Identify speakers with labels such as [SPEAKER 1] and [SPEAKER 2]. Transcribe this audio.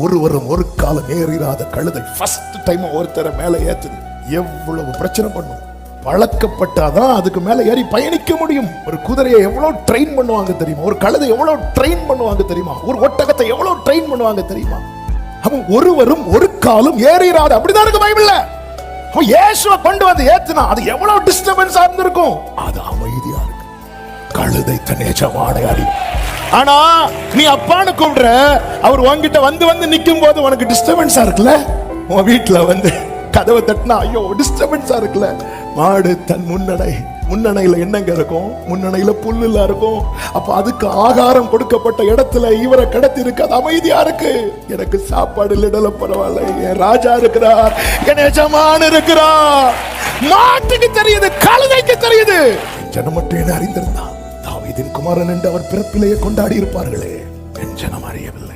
[SPEAKER 1] ஒருவரும் ஒரு காலம் ஏறிராத கழுதை ஃபர்ஸ்ட் டைம் ஒருத்தரை மேல ஏத்துது. எவ்வளவு பிரச்சனை பண்ணும். பழக்கப்பட்டாதான் அதுக்கு மேல ஏறி பயணிக்க முடியும். ஒரு குதிரையை எவ்வளவு ட்ரெயின் பண்ணுவாங்க தெரியுமா? ஒரு கழுதை எவ்வளவு ட்ரெயின் பண்ணுவாங்க தெரியுமா? ஒரு ஒட்டகத்தை எவ்வளவு ட்ரெயின் பண்ணுவாங்க தெரியுமா? அவன் ஒருவரும் ஒரு காலம் ஏறிராத, அப்படிதான் இருக்கு பைபிள்ல. அவன் இயேசுவை கொண்டு வந்து ஏத்துனா அது எவ்வளவு டிஸ்டர்பன்ஸா இருந்திருக்கும். அது அமைதியா இருக்கு. கழுதை தன் எஜமானை அறி. ஆனா நீ அப்பான்னு கூப்பிடுற, அவர் உன்கிட்ட வந்து வந்து நிக்கும் போது உனக்கு டிஸ்டர்பன்ஸா இருக்குல்ல. உன் வீட்டுல வந்து கதவை தட்டினா ஐயோ டிஸ்டர்பன்ஸா இருக்குல்ல. மாடு தன் முன்னணையில என்னங்க இருக்கும்? முன்னணையில புல்லுல இருக்கும். அப்ப அதுக்கு ஆகாரம் கொடுக்கப்பட்ட இடத்துல இவரை கடத்தி இருக்கு. அது அமைதியா இருக்கு. எனக்கு சாப்பாடு இல்ல பரவாயில்ல, என் ராஜா இருக்கிறார், என் எஜமான் இருக்கிறார். மாட்டுக்கு தெரியுது, கழுதைக்கு தெரியுது. ஜனம் மட்டும் என்ன அறிந்திருந்தான், தாவீதின் குமாரன் என்று அவர் பிறப்பிலேயே கொண்டாடி இருப்பார்களே, என் ஜனம் அறியவில்லை.